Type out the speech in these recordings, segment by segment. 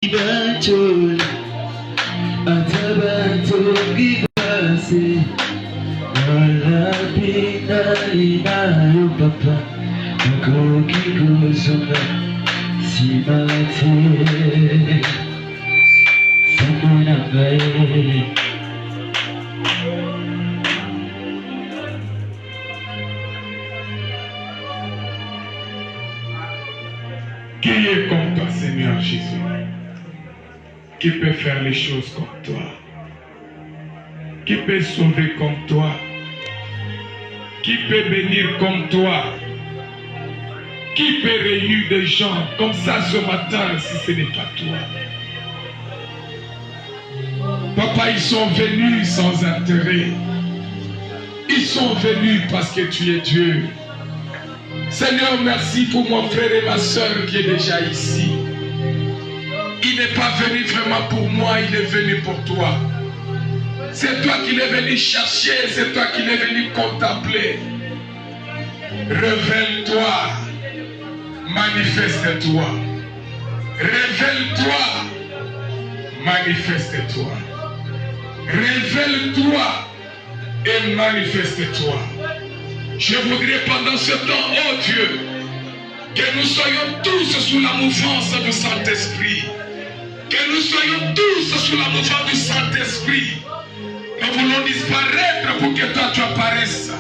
Battle, atabato kibase, wala pinainayo papa, ako kikuzunga simate, sakunangaye. Qui est comme toi, Seigneur Jésus? Qui peut faire les choses comme toi? Qui peut sauver comme toi? Qui peut bénir comme toi? Qui peut réunir des gens comme ça ce matin si ce n'est pas toi? Papa, ils sont venus sans intérêt. Ils sont venus parce que tu es Dieu. Seigneur, merci pour mon frère et ma soeur qui est déjà ici. Il n'est pas venu vraiment pour moi, il est venu pour toi. C'est toi qui l'es venu chercher, c'est toi qui l'es venu contempler. Révèle-toi, manifeste-toi. Révèle-toi, manifeste-toi. Révèle-toi et manifeste-toi. Je voudrais pendant ce temps, oh Dieu, que nous soyons tous sous la mouvance du Saint-Esprit. Que nous soyons tous sous la mouvance du Saint-Esprit. Nous voulons disparaître pour que toi tu apparaisses.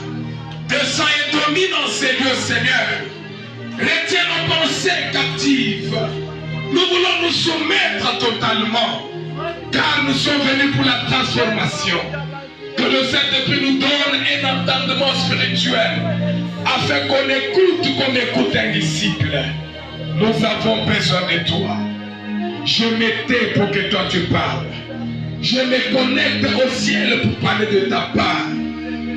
Descends et domine en ces lieux, Seigneur. Retiens nos pensées captives. Nous voulons nous soumettre totalement. Car nous sommes venus pour la transformation. Que le Saint-Esprit nous donne un entendement spirituel. Afin qu'on écoute un disciple. Nous avons besoin de toi. Je m'étais pour que toi tu parles. Je me connecte au ciel pour parler de ta part.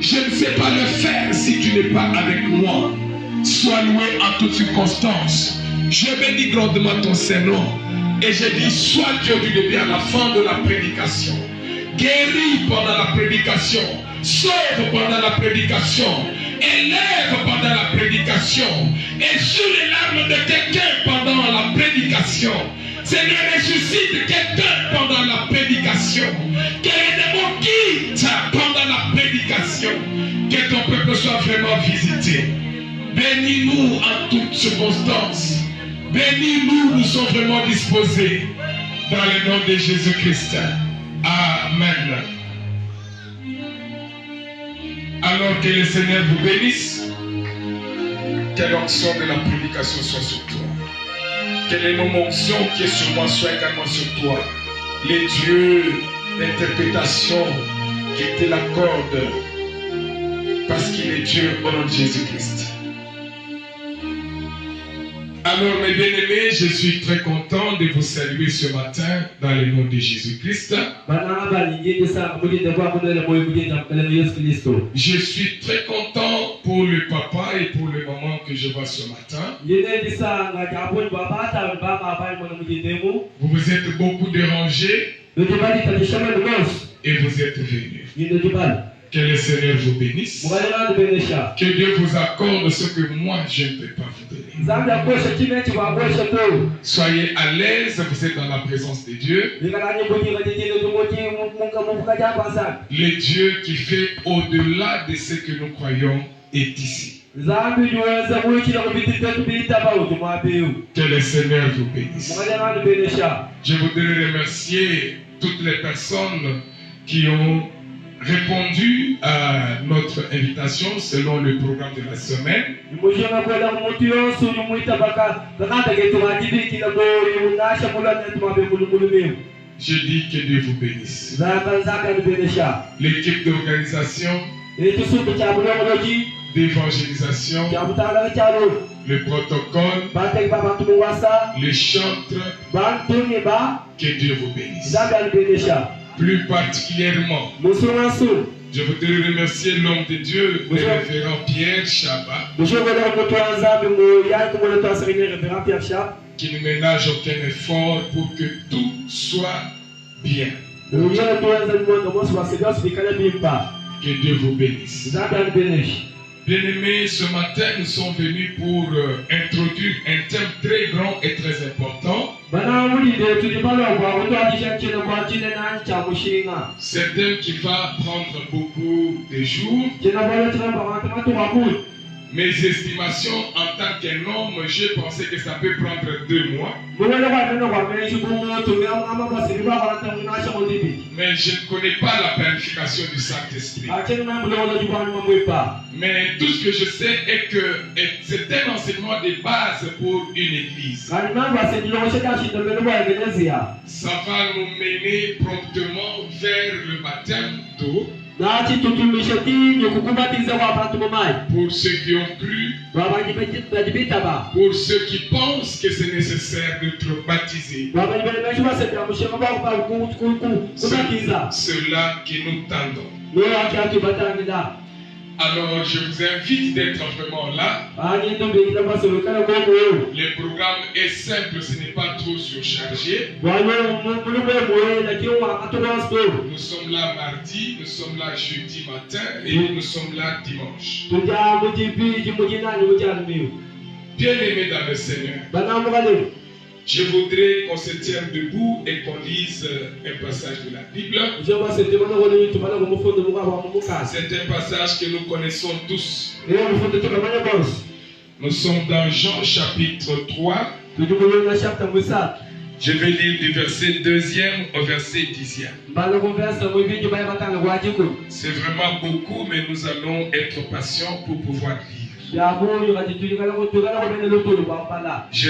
Je ne sais pas le faire si tu n'es pas avec moi. Sois loué en toutes circonstances. Je bénis grandement ton Saint-Nom. Et je dis, sois Dieu du début à la fin de la prédication. Guéris pendant la prédication. Sauve pendant la prédication. Élève pendant la prédication. Et sur les larmes de quelqu'un pendant la prédication. Seigneur, ressuscite quelqu'un pendant la prédication. Que les démons quittent pendant la prédication. Que ton peuple soit vraiment visité. Bénis-nous en toutes circonstances. Bénis-nous, nous sommes vraiment disposés. Dans le nom de Jésus-Christ. Amen. Alors que le Seigneur vous bénisse. Que l'onction de la prédication soit sur toi. Que les onction qui est sur moi soit également sur toi. Les dieux d'interprétation qui te l'accorde parce qu'il est Dieu au nom de Jésus-Christ. Alors mes bien-aimés, je suis très content de vous saluer ce matin dans le nom de Jésus-Christ. Je suis très content pour le papa et pour le maman que je vois ce matin. Vous vous êtes beaucoup dérangés et vous êtes venus. Que le Seigneur vous bénisse. Que Dieu vous accorde ce que moi je ne peux pas vous donner. Soyez à l'aise, vous êtes dans la présence de Dieu. Le Dieu qui fait au-delà de ce que nous croyons est ici. Que le Seigneur vous bénisse. Je voudrais remercier toutes les personnes qui ont répondu à notre invitation selon le programme de la semaine. Je dis que Dieu vous bénisse. L'équipe d'organisation, d'évangélisation, le protocole, les chantres, que Dieu vous bénisse. Plus particulièrement, je voudrais remercier l'homme de Dieu, le révérend Pierre Chabat, qui ne ménage aucun effort pour que tout soit bien. Que Dieu vous bénisse. Bien-aimés, ce matin, nous sommes venus pour introduire un thème très grand et très important. C'est un thème qui va prendre beaucoup de jours. Mes estimations en tant qu'un homme, j'ai pensé que ça peut prendre 2 mois. Mais je ne connais pas la planification du Saint-Esprit. Mais tout ce que je sais est que c'est un enseignement de base pour une église. Ça va nous mener promptement vers le baptême d'eau. Pour ceux qui ont cru, pour ceux qui pensent que c'est nécessaire d'être baptisés, ceux-là que nous tendons. Alors je vous invite d'être vraiment là. Le programme est simple, ce n'est pas trop surchargé. Nous sommes là mardi, nous sommes là jeudi matin et nous sommes là dimanche. Bien-aimés dans le Seigneur, je voudrais qu'on se tienne debout et qu'on lise un passage de la Bible. C'est un passage que nous connaissons tous. Nous sommes dans Jean chapitre 3. Je vais lire du verset 2e au verset 10e. C'est vraiment beaucoup, mais nous allons être patients pour pouvoir lire. Je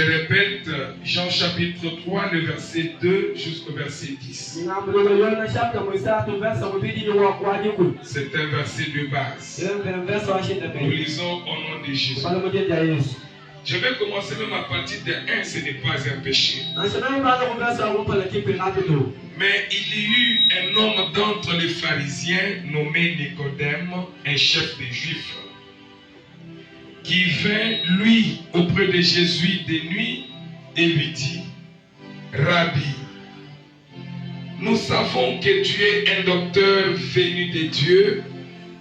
répète, Jean chapitre 3, le verset 2 jusqu'au verset 10. C'est un verset de base. Nous lisons au nom de Jésus. Je vais commencer même à partir de 1, ce n'est pas un péché. Mais il y eut un homme d'entre les pharisiens nommé Nicodème, un chef des Juifs, qui vint, lui, auprès de Jésus de nuit et lui dit: Rabbi, nous savons que tu es un docteur venu de Dieu,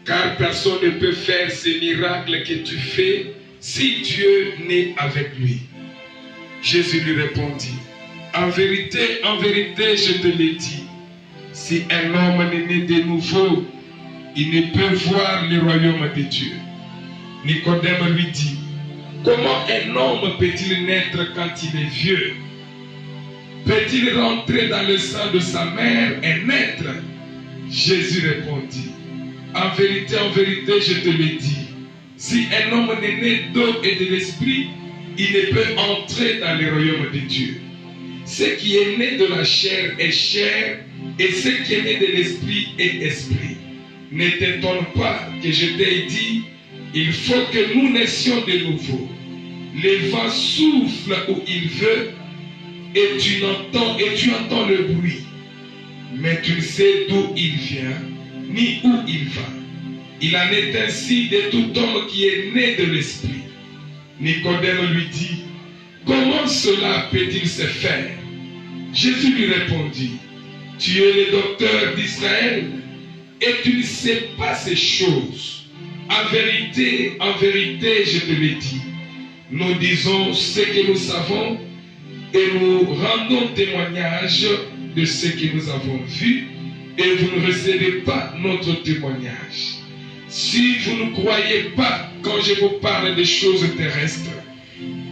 car personne ne peut faire ces miracles que tu fais si Dieu n'est avec lui. Jésus lui répondit: en vérité, je te l'ai dit, si un homme n'est né de nouveau, il ne peut voir le royaume de Dieu. Nicodème lui dit: comment un homme peut-il naître quand il est vieux? Peut-il rentrer dans le sein de sa mère et naître? Jésus répondit: en vérité, je te le dis, si un homme n'est né d'eau et de l'esprit, il ne peut entrer dans le royaume de Dieu. Ce qui est né de la chair est chair, et ce qui est né de l'esprit est esprit. Ne t'étonne pas que je t'ai dit, il faut que nous naissions de nouveau. Le vent souffle où il veut, et tu entends le bruit, mais tu ne sais d'où il vient, ni où il va. Il en est ainsi de tout homme qui est né de l'esprit. Nicodème lui dit: comment cela peut-il se faire? Jésus lui répondit: tu es le docteur d'Israël, et tu ne sais pas ces choses. En vérité, je te le dis, nous disons ce que nous savons et nous rendons témoignage de ce que nous avons vu, et vous ne recevez pas notre témoignage. Si vous ne croyez pas quand je vous parle des choses terrestres,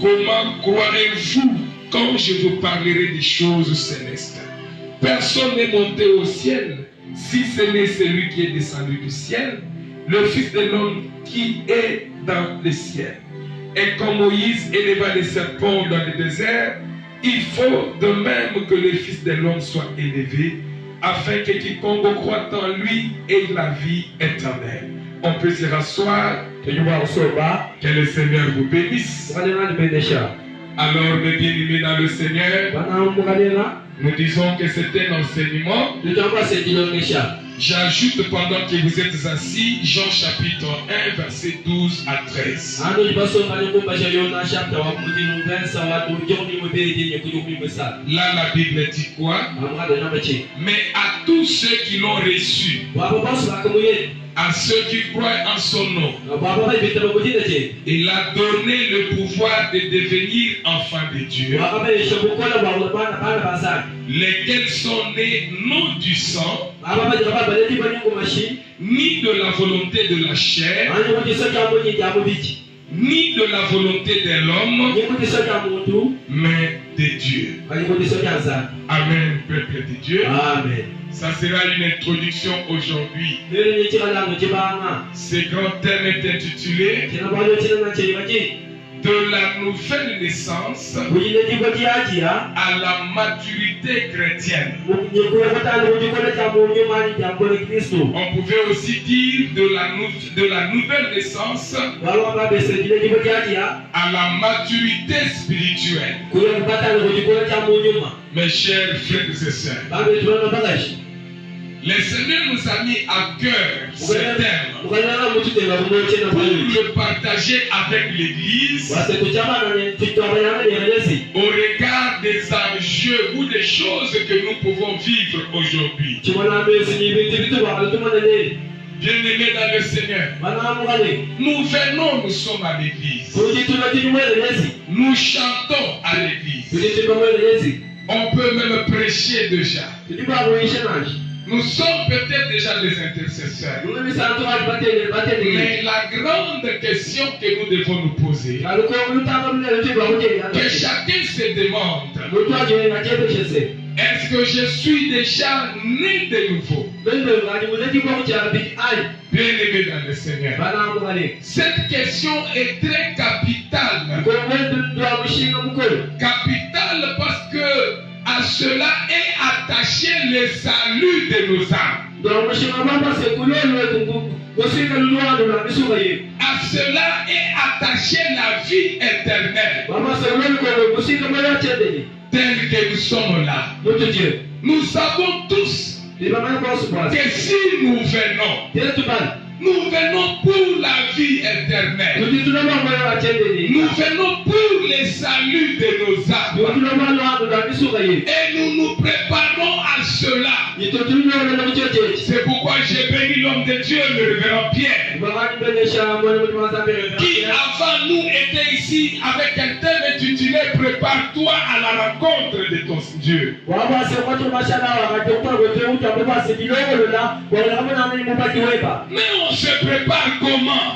comment croirez-vous quand je vous parlerai des choses célestes? Personne n'est monté au ciel, si ce n'est celui qui est descendu du ciel, le Fils de l'homme qui est dans le ciel. Et comme Moïse éleva les serpents dans le désert, il faut de même que le Fils de l'homme soit élevé, afin que quiconque croit en lui ait la vie éternelle. On peut se rasseoir. Que le Seigneur vous bénisse. Alors, mes bien-aimés dans le Seigneur, nous disons que c'est un enseignement. J'ajoute pendant que vous êtes assis, Jean chapitre 1, verset 12 à 13. Là, la Bible dit quoi? Mais à tous ceux qui l'ont reçu, à ceux qui croient en son nom. Il a donné le pouvoir de devenir enfants de Dieu, lesquels sont nés non du sang, ni de la volonté de la chair, ni de la volonté de l'homme, mais de Dieu. Amen, peuple de Dieu. Amen. Ça sera une introduction aujourd'hui. Ce grand thème est intitulé de la nouvelle naissance à la maturité chrétienne. On pouvait aussi dire de la nouvelle naissance à la maturité spirituelle. Mes chers frères et sœurs, le Seigneur nous a mis à cœur ce thème pour le partager avec l'Église au regard des enjeux ou des choses que nous pouvons vivre aujourd'hui. Bien-aimés dans le Seigneur, nous venons, nous sommes à l'Église. Nous chantons à l'Église. On peut même prêcher déjà. Nous sommes peut-être déjà des intercesseurs. Mais la grande question que nous devons nous poser, que chacun se demande, est-ce que je suis déjà né de nouveau? Bien-aimé dans le Seigneur, cette question est très capitale. Capitale parce que à cela est attaché le salut de nos âmes. À cela est attaché la vie éternelle. Tel que nous sommes là, nous savons tous que si nous venons pour la vie éternelle. Nous venons pour le salut de nos âmes. Et nous nous préparons à cela. C'est pourquoi j'ai béni l'homme de Dieu, le révérend Pierre, qui avant nous était ici avec un thème intitulé Prépare-toi à la rencontre de ton Dieu. Mais on se prépare comment?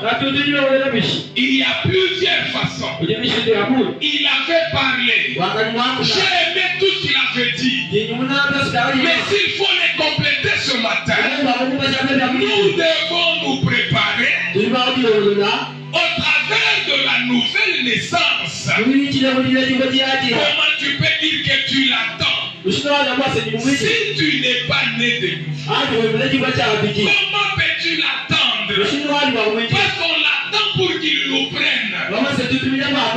Il y a plusieurs façons. Il avait parlé. J'ai aimé tout ce qu'il avait dit. Mais s'il faut les compléter ce matin, nous devons nous préparer au travers de la nouvelle naissance. Comment tu peux dire que tu l'attends si tu n'es pas né de nouveau? Comment peux-tu l'attendre? Parce qu'on l'attend pour qu'il nous prenne,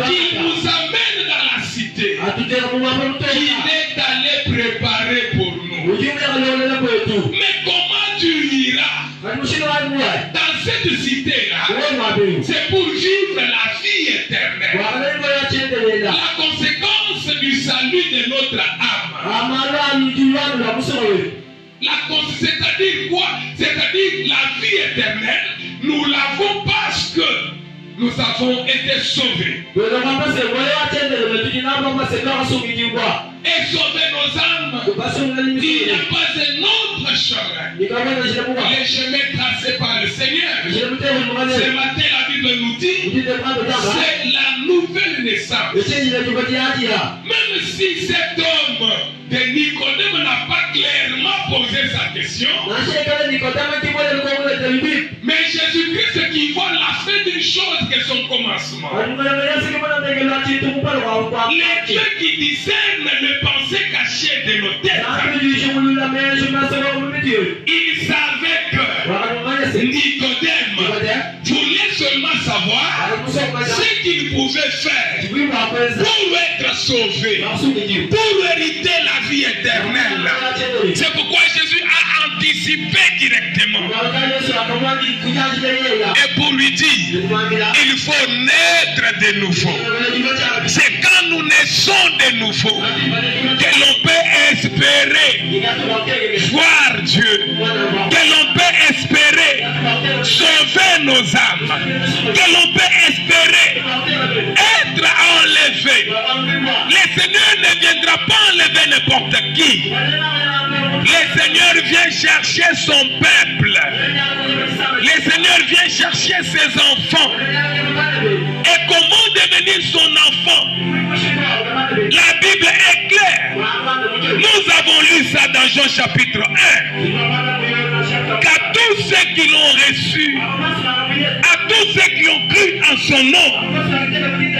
qu'il nous amène dans la cité, qu'il est allé préparer pour nous. Mais comment tu iras dans cette cité-là? C'est pour vivre la vie éternelle. La conséquence du salut de notre âme. C'est-à-dire quoi? C'est-à-dire la vie éternelle, nous l'avons parce que nous avons été sauvés. Et sauver nos âmes, il n'y a pas un autre chemin. Le chemin tracé par le Seigneur. Ce matin, la Bible nous dit, c'est la nouvelle naissance. Même si cet homme de Nicodème n'a pas clairement posé sa question, mais Jésus-Christ qui voit la fin d'une chose que son commencement. Les dieux qui discernent les pensées cachées de nos têtes, ils savaient que Nicodème voulait seulement savoir ce qu'il pouvait faire pour être sauvé, pour hériter la vie éternelle. C'est pourquoi Jésus a anticipé directement et pour lui dire, il faut naître de nouveau. C'est quand nous naissons de nouveau que l'on peut espérer voir Dieu, que l'on peut espérer sauver nos âmes, que l'on peut espérer être enlevé. Le Seigneur ne viendra pas enlever n'importe qui. Le Seigneur vient chercher son peuple. Le Seigneur vient chercher ses enfants. Et comment devenir son enfant? La Bible est claire. Nous avons lu ça dans Jean chapitre 1. Qu'à tous ceux qui l'ont reçu, à tous ceux qui ont cru en son nom,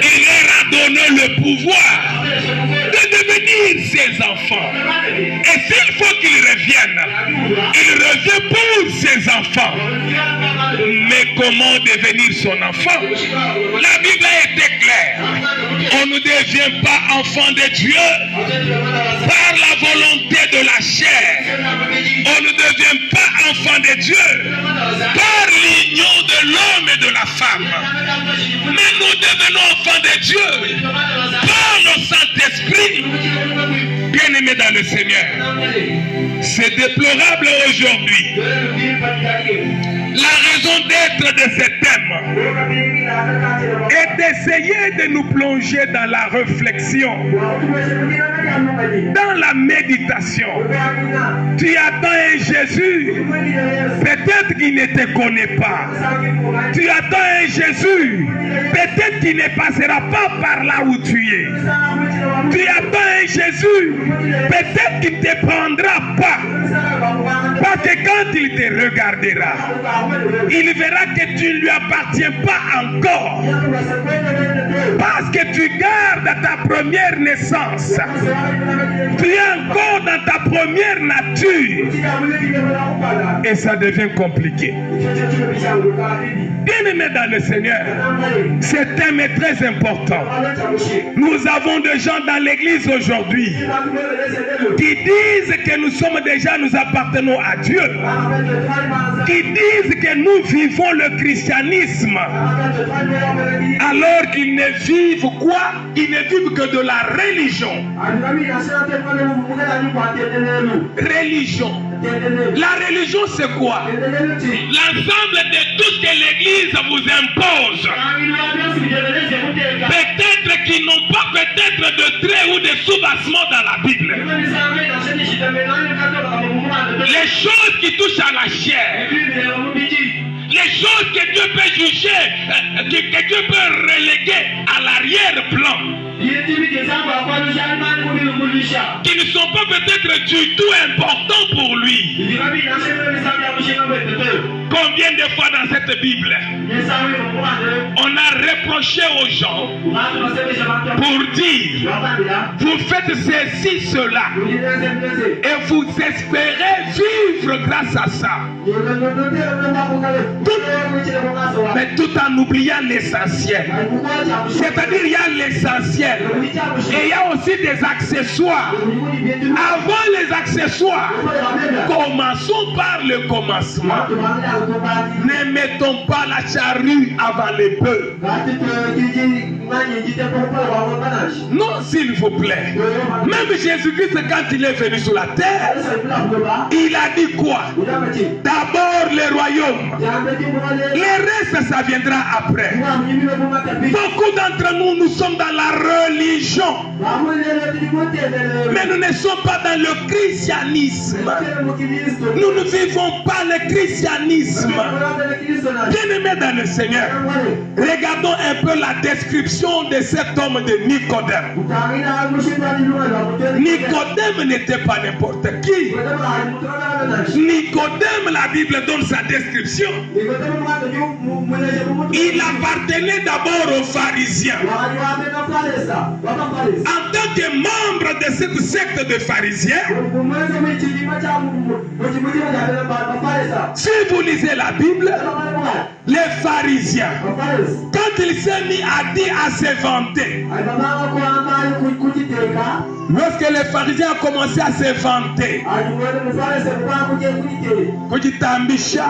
il leur a donné le pouvoir de devenir ses enfants. Et s'il faut qu'il revienne, il revient pour ses enfants. Mais comment devenir son enfant? La Bible était claire. On ne devient pas enfant de Dieu par la volonté de la chair. On ne devient pas enfant de Dieu par l'union de l'homme et de la femme. Mais nous devenons enfants de Dieu par le Saint-Esprit. Bien-aimés dans le Seigneur, c'est déplorable aujourd'hui. La raison d'être de ce thème est d'essayer de nous plonger dans la réflexion, dans la méditation. Tu attends un Jésus, peut-être qu'il ne te connaît pas. Tu attends un Jésus, peut-être qu'il ne passera pas par là où tu es. Tu attends un Jésus, peut-être qu'il ne te prendra pas. Parce que quand il te regardera, il verra que tu ne lui appartiens pas encore. Parce que tu gardes ta première naissance. Tu es encore dans ta première nature. Et ça devient compliqué. Bien-aimés dans le Seigneur, ce thème est très important. Nous avons des gens dans l'église aujourd'hui qui disent que nous sommes déjà, nous appartenons à Dieu. Qui disent que nous vivons le christianisme. Alors qu'ils ne vivent quoi? Ils ne vivent que de la religion. Religion. La religion c'est quoi? L'ensemble de tout ce que l'église vous impose. Peut-être qu'ils n'ont pas peut-être de traits ou de sous-bassements dans la Bible. Les choses qui touchent à la chair, les choses que Dieu peut juger, que Dieu peut reléguer à l'arrière-plan, qui ne sont pas peut-être du tout importants pour lui. Combien de fois dans cette Bible on a reproché aux gens pour dire vous faites ceci, cela et vous espérez vivre grâce à ça, mais tout en oubliant l'essentiel. C'est-à-dire il y a l'essentiel et il y a aussi des accessoires. Avant les accessoires, commençons par le commencement. Ne mettons pas la charrue avant les bœufs. Non, s'il vous plaît. Même Jésus-Christ, quand il est venu sur la terre, il a dit quoi? D'abord le royaume. Le reste, ça viendra après. Beaucoup d'entre nous, nous sommes dans la religion. Mais nous ne sommes pas dans le christianisme. Nous ne vivons pas le christianisme. Bien-aimés dans le Seigneur, regardons un peu la description de cet homme de Nicodème. Nicodème n'était pas n'importe qui. Nicodème, la Bible donne sa description. Il appartenait d'abord aux pharisiens. En tant que membre de cette secte de pharisiens, si vous lisez la Bible, les pharisiens, quand il s'est mis à se vanter, lorsque les pharisiens ont commencé à se vanter, kujitambisha.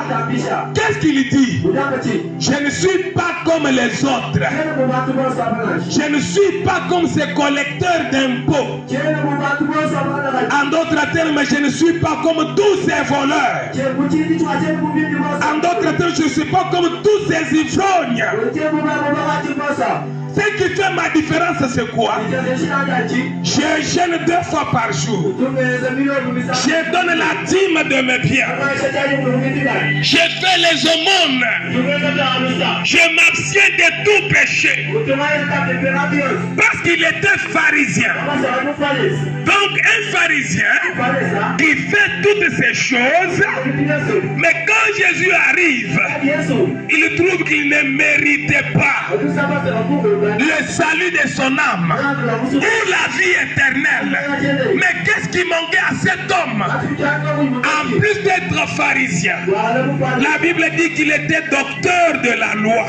Qu'est-ce qu'il dit? Je ne suis pas comme les autres. Je ne suis pas comme ces collecteurs d'impôts. En d'autres termes, je ne suis pas comme tous ces voleurs. En d'autres termes, je ne suis pas comme tous ces ivrognes. Ce qui fait ma différence, c'est quoi? Je jeûne 2 fois par jour. Je donne la dîme de mes biens. Je fais les aumônes. Je m'abstiens de tout péché. Parce qu'il était pharisien. Donc un pharisien qui fait toutes ces choses, mais quand Jésus arrive, il trouve qu'il ne méritait pas le salut de son âme ou la vie éternelle. Mais qu'est-ce qui manquait à cet homme? En plus d'être pharisien, la Bible dit qu'il était docteur de la loi.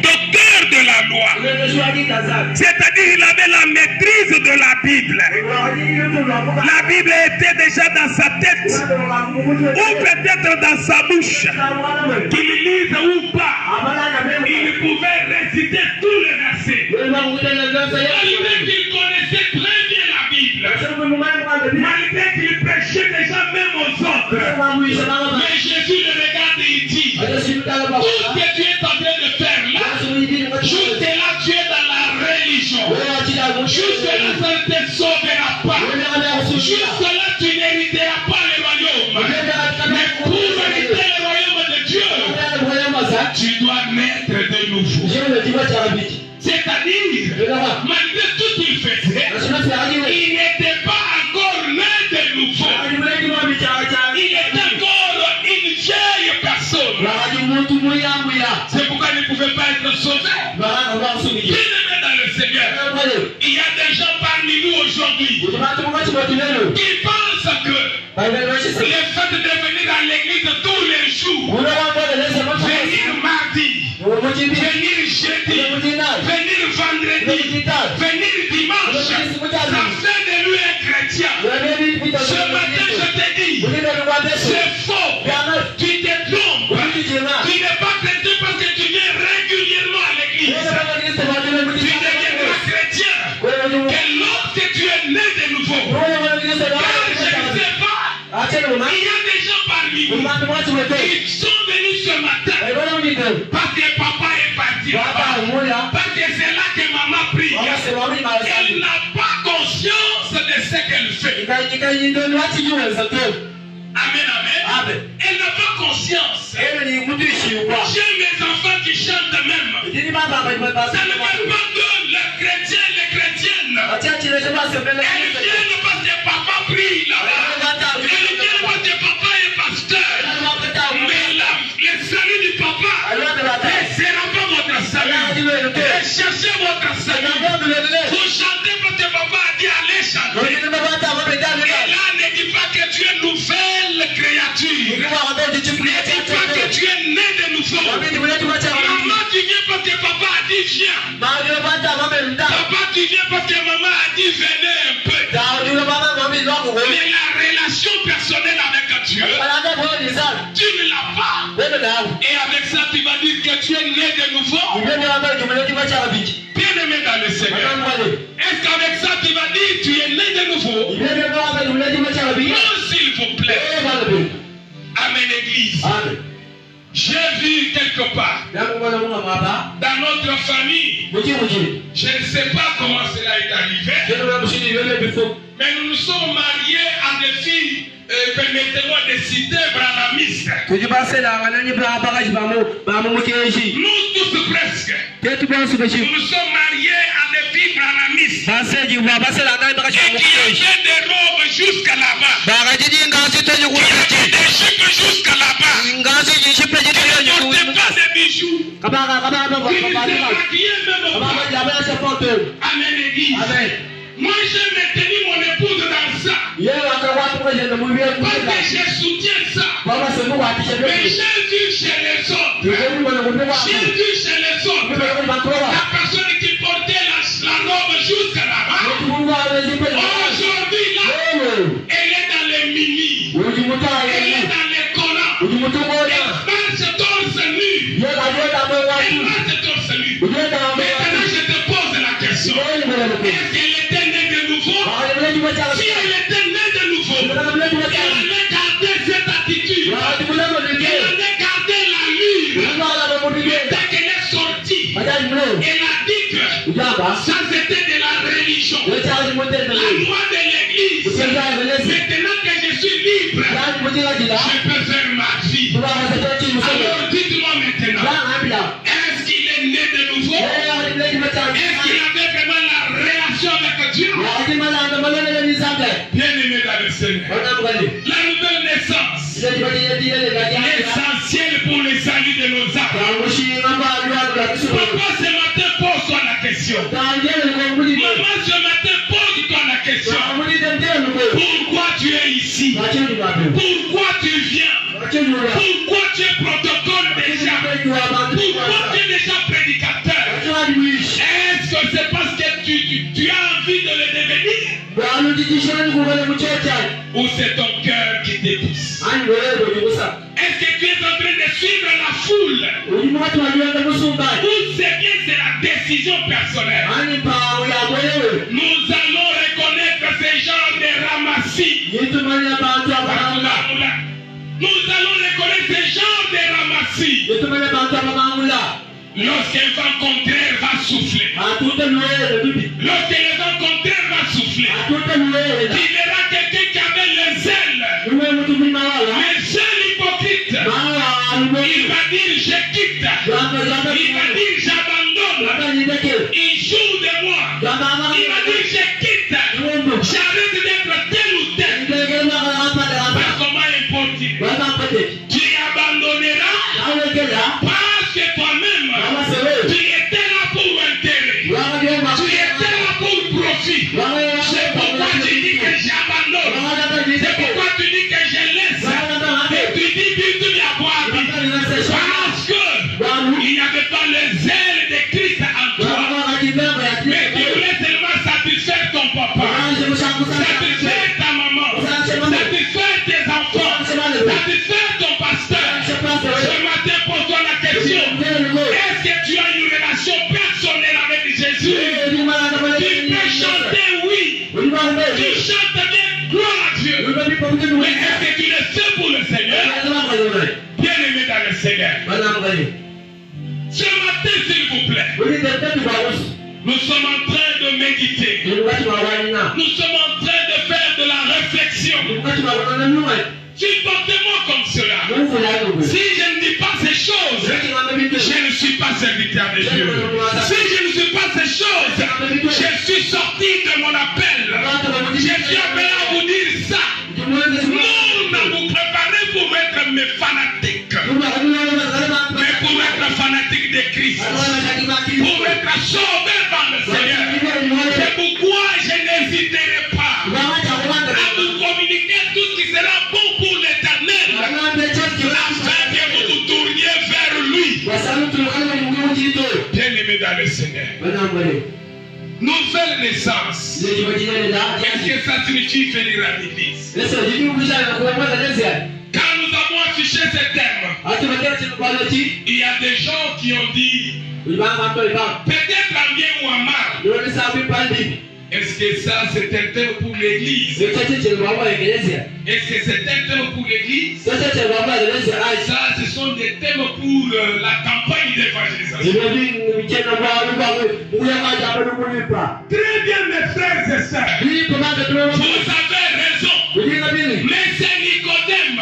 Docteur de la loi. C'est-à-dire qu'il avait la maîtrise de la Bible. La Bible était déjà dans sa tête ou peut-être dans sa bouche. Qu'il lise ou pas, il pouvait réciter tous les versets. Malgré qu'il connaissait très bien la Bible, malgré qu'il prêchait déjà même aux autres, mais Jésus le regarde et il dit, tout ce que tu es en train de faire là, juste là tu es dans la religion, juste là ça ne te sauvera pas, juste là tu n'hériteras pas le royaume, mais pour hériter le royaume de Dieu, tu dois naître de nouveau. C'est-à-dire, malgré tout ce qu'il faisait, il n'était pas encore né de nouveau. Il était encore une vieille personne. C'est pourquoi il ne pouvait pas être sauvé. Bien aimé dans le Seigneur, il y a des gens parmi nous aujourd'hui qui pensent que le fait de venir à l'église tous les jours, venir mardi, venir jeudi, venir vendredi, venir dimanche, ça fait de lui un chrétien. Ce matin, je te dis, c'est faux. Tu te trompes. Tu n'es pas chrétien parce que tu viens régulièrement à l'église. Tu deviendras chrétien que lorsque tu es né de nouveau. Car je ne sais pas, il y a des gens parmi nous qui sont venus ce matin parce que papa est parti là-bas, parce que c'est là que maman prie. Elle n'a pas conscience de ce qu'elle fait. Amen, amen. Elle n'a pas conscience. J'ai mes enfants qui chantent même. Ça ne veut pas que les chrétiens et les chrétiennes, elles viennent parce que papa prie là-bas. Elles viennent parce que papa est pasteur. Mais le salut du papa ne sera pas votre salut. Cherchez votre salut. Vous chantez parce que papa a dit allez chanter. Et là, ne dis pas que tu es nouvelle créature. Ne dis pas que tu es né de nouveau. Maman, tu viens parce que papa a dit viens. Papa, tu viens parce que maman a dit venez un peu. Mais la relation personnelle avec Dieu, tu ne l'as pas. Et avec ça, tu vas dire que tu es né de nouveau. Bien aimé dans le Seigneur. Est-ce qu'avec ça, tu vas dire tu es né de nouveau? Non, s'il vous plaît. Amen, Église. J'ai vu quelque part dans notre famille, je ne sais pas comment cela est arrivé, mais nous nous sommes mariés à des filles, permettez-moi de citer, branamistes. Nous tous presque. Nous nous sommes mariés à des filles branamistes. Et qui avaient des robes jusqu'à là-bas. Qui avaient des jupes jusqu'à là-bas. Qui ne portaient pas de bijoux. Qui ne se maquillaient même pas. Amen, Église. Moi, j'ai maintenu mon épouse dans ça. Parce que je soutiens ça. Mais j'ai vu chez les autres. J'ai vu chez les autres. La personne qui portait la robe jusqu'à là-bas. Oh, Ça c'était de la religion. La loi de l'église. Maintenant que je suis libre, je peux faire ma vie. Alors dites-moi maintenant, est-ce qu'il est né de nouveau? Est-ce qu'il avait vraiment la relation avec Dieu? Bien aimé dans le Seigneur, la nouvelle naissance, l'essentiel pour le salut de nos âmes. Papa, ce matin, pose-toi la question. Maman, ce matin, pose-toi la question. Pourquoi tu es ici? Pourquoi tu viens? Pourquoi tu es protocole déjà? Pourquoi tu es déjà prédicateur? Est-ce que c'est parce que tu as envie de le devenir? Ou c'est ton cœur qui te pousse? Est-ce que tu es en train de suivre la foule? Ou c'est bien c'est la décision personnelle? Nous allons reconnaître ces gens de ramassis. Nous allons reconnaître ces gens de ramassis. Lorsqu'un vent contraire va souffler. Lorsque le vent contraire va souffler. Il verra quelqu'un qui avait le zèle. Mais zèle hypocrite. Il va dire je quitte. Il va dire j'abandonne. Il joue de moi. Il va dire je quitte. J'arrête d'être tel ou tel. Par comment importe-t-il? Tu abandonneras parce que toi-même tu étais là pour intérêt. Tu étais là pour profit. C'est pourquoi tu dis que j'abandonne. C'est pourquoi tu dis que je laisse. Et tu dis tu viens voir. Parce que il n'y avait pas le zèle de Christ en toi. Mais tu voulais seulement satisfaire ton papa, satisfaire ta maman, satisfaire tes enfants, satisfaire ton pasteur. Ce matin, pose-toi la question. Est-ce que tu as une relation personnelle avec Jésus? Tu peux chanter oui. Tu chantes bien gloire à Dieu. Mais est-ce que tu le fais pour le Seigneur? Bien aimé dans le Seigneur. Ce matin, s'il vous plaît, nous sommes en train de méditer. Nous sommes en train de faire de la réflexion. Supportez-moi comme cela. Si je ne dis pas ces choses, je ne suis pas serviteur de Dieu. Si je ne suis pas ces choses, je suis sorti de mon appel. Je suis appelé à vous dire ça. Non, vous préparez pour être mes fanatiques. Mais pour être fanatique de Christ. Pour être sauvé par le Seigneur. C'est pourquoi je n'hésiterai pas à vous communiquer tout ce qui sera bon pour l'Éternel. Afin que vous vous tourniez vers lui. Bien aimé dans le Seigneur. Nouvelle naissance. Qu'est-ce que ça signifie venir à l'église? Quand nous avons affiché ce thème, il y a des gens qui ont dit peut-être en bien ou en mal. Est-ce que ça c'est un thème pour l'église? Est-ce que c'est un thème pour l'église? Ça, ce sont des thèmes pour la campagne d'évangélisation. Très bien, mes frères et sœurs. Vous avez raison. Mais c'est Nicodème.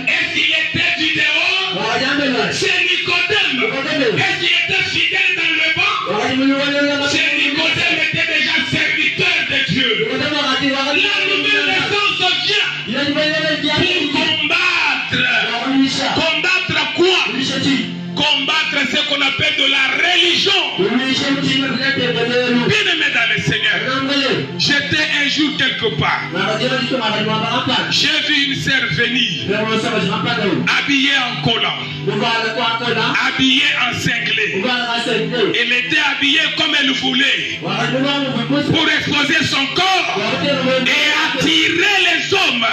Est-ce qu'il était du dehors? C'est Nicodème. Est-ce qu'il était fidèle dans le banc? C'est Nicodème était déjà serviteur de Dieu. La nouvelle naissance vient pour combattre. Combattre quoi? Combattre ce qu'on appelle de la religion. Bien aimé dans le Seigneur, j'étais un jour quelque part. J'ai vu une sœur venir, habillée en collant, habillée en cinglé. Elle était habillée comme elle voulait, pour exposer son corps et attirer les hommes.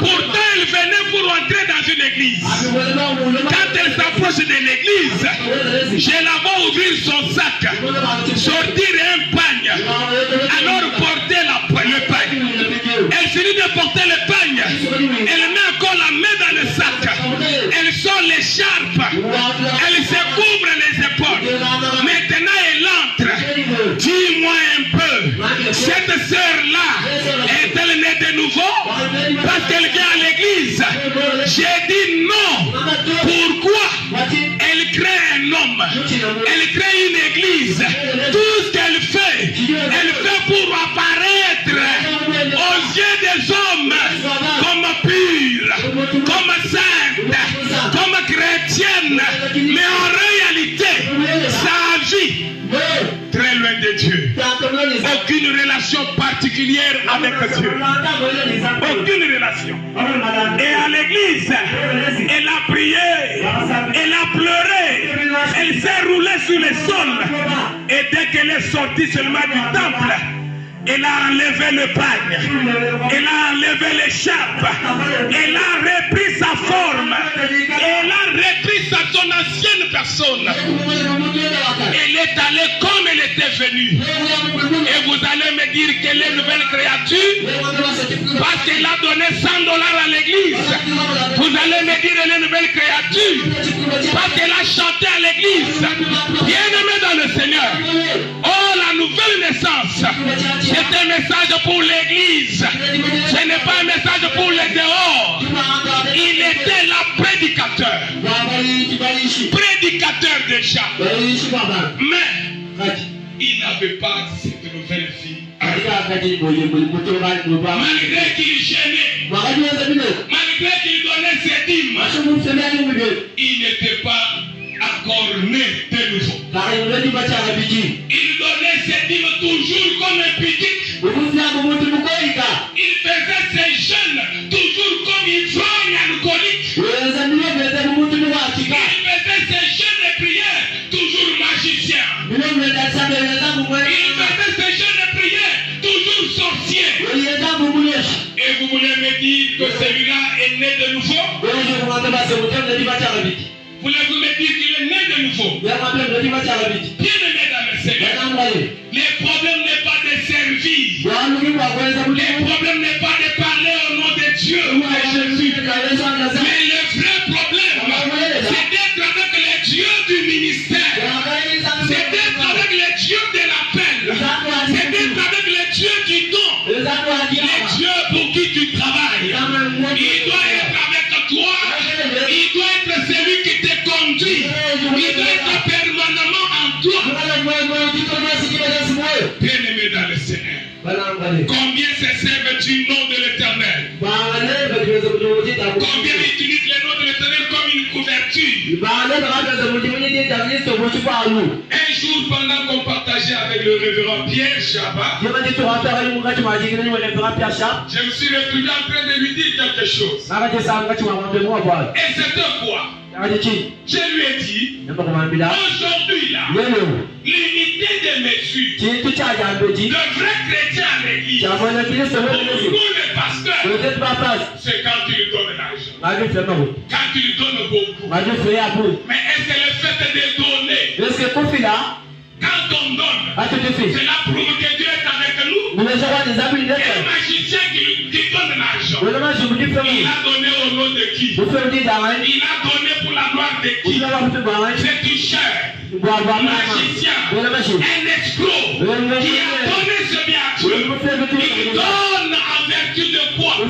Pourtant, elle venait pour entrer dans une église. Quand elle s'approche de l'église, je la vois ouvrir son sac, sortir un pagne, alors porter le pagne. Elle finit de porter le pagne, elle met encore la main dans le sac, elle sort l'écharpe, elle se couvre les épaules. Maintenant elle entre, Cette sœur-là, est-elle née de nouveau? Parce qu'elle vient à l'église. J'ai dit non. Pourquoi? Elle crée un homme. Elle crée une église. Tout ce qu'elle fait pour apparaître aux yeux des hommes comme pure, comme sainte, comme chrétienne. Mais en réalité, sa vie, très loin de Dieu. Aucune relation particulière avec Dieu. Aucune relation. Et à l'église, elle a prié, elle a pleuré, elle s'est roulée sur le sol. Et dès qu'elle est sortie seulement du temple, elle a enlevé le pagne, elle a enlevé l'écharpe, elle a repris sa forme, elle a repris son ancienne personne. Elle est allée comme elle était venue. Et vous allez me dire qu'elle est une nouvelle créature parce qu'elle a donné $100 à l'église. Vous allez me dire qu'elle est une nouvelle créature parce qu'elle a chanté à l'église. Bien-aimé dans le Seigneur, oh la nouvelle naissance, c'est un message pour l'église. Ce n'est pas un message pour les dehors. Il était là prédicateur. Prédicateur déjà. Mais il n'avait pas cette nouvelle vie. Malgré qu'il gênait, malgré qu'il donnait ses dîmes, il n'était pas encore né de nouveau. Il donnait ses dîmes toujours comme un pudique. Il faisait ses jeûnes toujours comme ivrogne alcoolique. Il faisait ses jeûnes et prières toujours magicien. Il faisait ses jeûnes et prières toujours sorcier. Et vous voulez me dire que celui-là est né de nouveau? Voulez-vous me dire qu'il est né de nouveau? Bien aimé dans le Seigneur, les problèmes n'est pas de servir. Les problèmes n'est pas de parler au nom de Dieu ou de Jésus. Mais le vrai problème, c'est d'être avec les dieux du ministère. C'est d'être avec les dieux de l'appel. C'est d'être avec les dieux qui donnent. Les dieux pour qui tu travailles. Il doit être avec toi. Il doit être celui qui te conduit. Il doit être permanemment en toi. Bien-aimé dans le Seigneur, combien se servent du nom de l'Éternel? Combien utilisent le nom de l'Éternel comme une couverture? Un jour, pendant qu'on partageait avec le révérend Pierre Chabat, je me suis retrouvé en train de lui dire quelque chose. Et c'était quoi? Je lui ai dit, aujourd'hui là, l'unité des mesures, le vrai chrétien à l'église, pour nous les pasteurs, c'est quand tu lui donnes l'argent, quand tu lui donnes beaucoup. Mais est-ce que le fait de donner, quand on donne, c'est là pour que Dieu est avec nous? Et le magicien qui donne l'argent, il a donné au nom de qui? Il a donné pour la gloire de qui? C'est une chair, un magicien, un escroc qui a donné ce bien à Dieu. Il donne en vertu de quoi? Il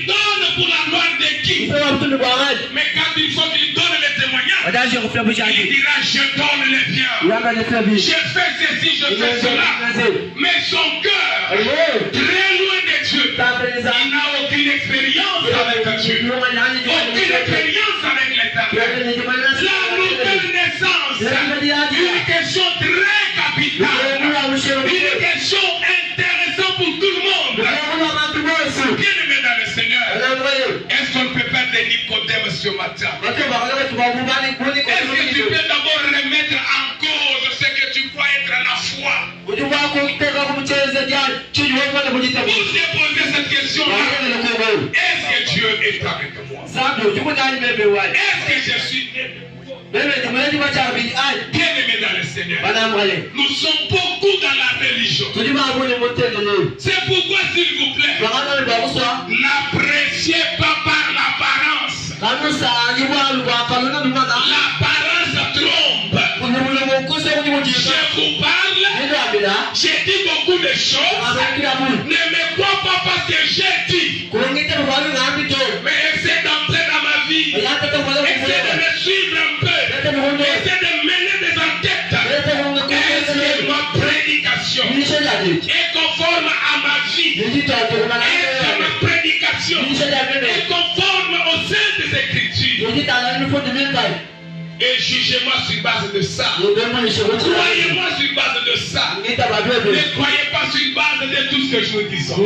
donne pour la gloire de qui? Mais quand il faut qu'il donne les témoignages, il dira je donne les biens, je fais ceci, je fais cela. Mais son cœur, très loin de Dieu, il n'a aucune expérience avec Dieu, aucune expérience avec l'Éternel. La nouvelle naissance, une question très capitale, une question intéressante pour tout le monde. Bien aimé dans le Seigneur, est-ce qu'on ne peut pas des Nicodème ce matin? Est-ce que tu peux d'abord remettre en cause ce que tu crois être la foi? Pour te poser cette question-là, est-ce que Dieu est avec moi? Est-ce que je suis bien aimé dans le Seigneur? Nous sommes beaucoup dans la religion. C'est pourquoi, s'il vous plaît, n'appréciez pas par l'apparence. L'apparence trompe. Je vous parle, j'ai dit beaucoup de choses. Ne me crois pas parce que j'ai dit. Mais essaie d'entrer dans ma vie. Essaie de me suivre un peu. Essaie de mener des enquêtes. Est-ce que ma prédication est conforme à ma vie? Est-ce que ma prédication est conforme aux Saintes Écritures? Et jugez-moi sur base de ça. Croyez-moi sur base de ça. Ne croyez pas sur base de tout ce que je vous dis. Ceux qui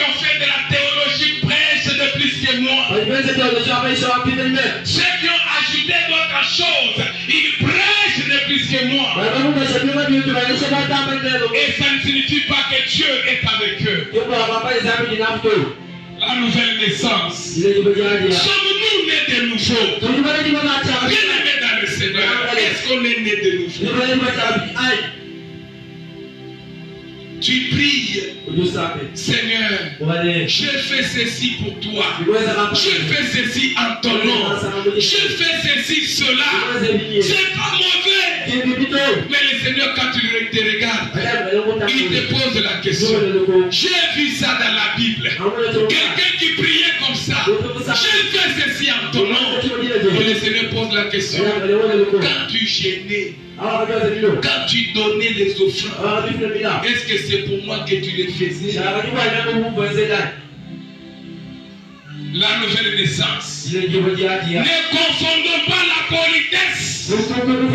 ont fait de la théologie prêchent de plus que moi. Ceux qui ont ajouté d'autres choses, ils prêchent de plus que moi. Et ça ne signifie pas que Dieu est avec eux. La nouvelle naissance. Sommes-nous nés de nouveau? Bien-aimés dans le Seigneur, est-ce qu'on est né de nouveau? Tu pries, Seigneur, je fais ceci pour toi. Je fais ceci en ton nom. Je fais ceci, cela. C'est pas mauvais. Mais le Seigneur, quand tu te regardes, il te pose la question. J'ai vu ça dans la Bible. Quelqu'un qui priait comme ça. Je fais ceci en ton nom. Et le Seigneur pose la question. Quand tu gênais, quand tu donnais les offrandes, est-ce que c'est pour moi que tu les faisais? La nouvelle naissance. Ne confondons pas la politesse. Ne confondons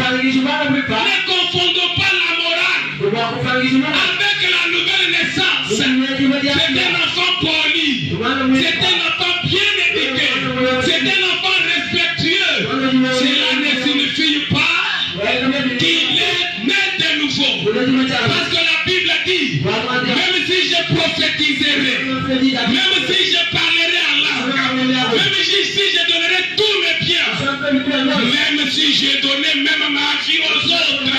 pas la morale avec la nouvelle naissance. C'est un enfant poli. C'est un enfant bien éduqué. C'est un enfant respectueux. Cela ne signifie pas qu'il est né de nouveau. Parce que la Bible dit, même si je prophétiserai, même si je parlerai en langue, même si je donnerai tous mes biens, même si je donnais même ma vie aux autres,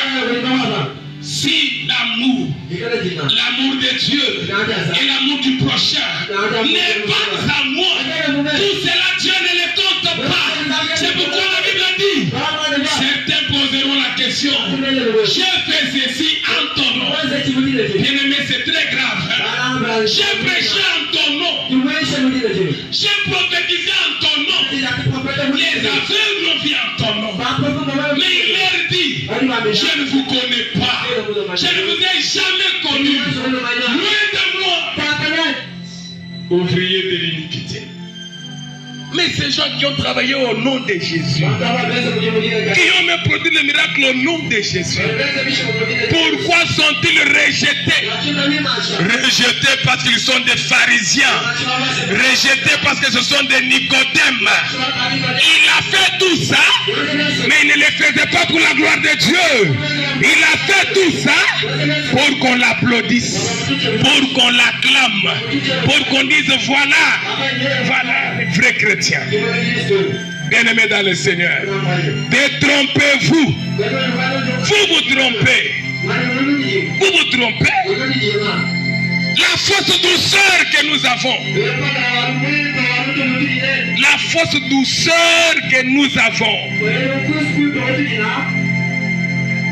si l'amour de Dieu et l'amour du prochain n'est pas à moi, tout cela Dieu ne le compte pas. C'est pourquoi la Bible dit, certains poseront la question, j'ai fait ceci en ton nom. Bien-aimé, c'est très grave. J'ai prêché en ton nom. J'ai prophétisé en ton nom. Les aveugles ont vu en ton nom. Mais il leur dit, je ne vous connais pas. Je ne vous ai jamais connu. Loin de moi. Ouvrier de l'iniquité. Mais ces gens qui ont travaillé au nom de Jésus, qui ont même produit le miracle au nom de Jésus, pourquoi sont-ils rejetés? Rejetés parce qu'ils sont des pharisiens. Rejetés parce que ce sont des Nicodèmes. Il a fait tout ça, mais il ne le faisait pas pour la gloire de Dieu. Il a fait tout ça pour qu'on l'applaudisse, pour qu'on l'acclame, pour qu'on dise voilà les vrais chrétiens. Bien-aimés dans le Seigneur, détrompez-vous. Vous vous trompez. Vous vous trompez. La fausse douceur que nous avons. La fausse douceur que nous avons.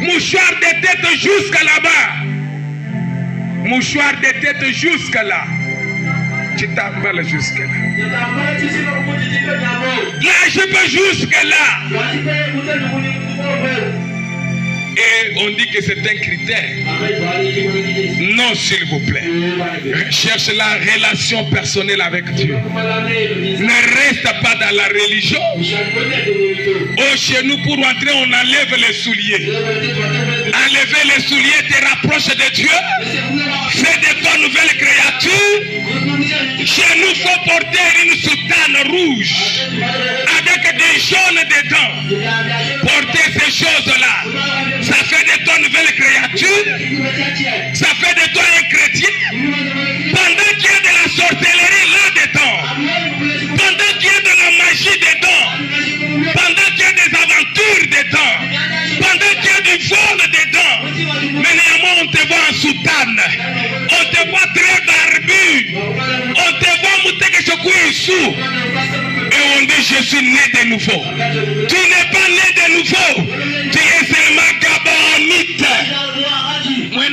Mouchoir de tête jusqu'à là-bas. Mouchoir de tête jusqu'à là. Tu t'emballes jusqu'à là. Là, je peux jusqu'à là. Et on dit que c'est un critère. Non, s'il vous plaît. Cherche la relation personnelle avec Dieu. Ne reste pas dans la religion. Oh, chez nous, pour entrer, on enlève les souliers. Enlever les souliers te rapproche de Dieu. Fais de toi nouvelle créature. Chez nous, il faut porter une soutane rouge avec des jaunes dedans. Porter ces choses-là, ça fait de toi nouvelle créature. Ça fait de toi un chrétien. Pendant qu'il y a de la sorcellerie là-dedans, pendant qu'il y a de la magie dedans, pendant qu'il y a des aventures dedans, pendant qu'il y a du vol dedans, mais néanmoins on te voit en soutane, on te voit très barbu, on te voit monter que je couille sous, et on dit je suis né de nouveau. Tu n'es pas né de nouveau, tu es seulement gabonite. Moi,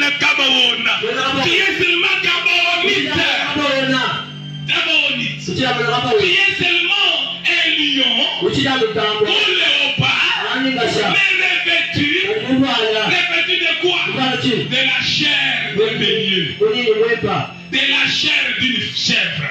Gabaona. Tu es seulement Gabaonite. Gabaonite. Tu es seulement un lion ou léopard, mais revêtu de quoi? De la chair de bélier, de la chair d'une chèvre.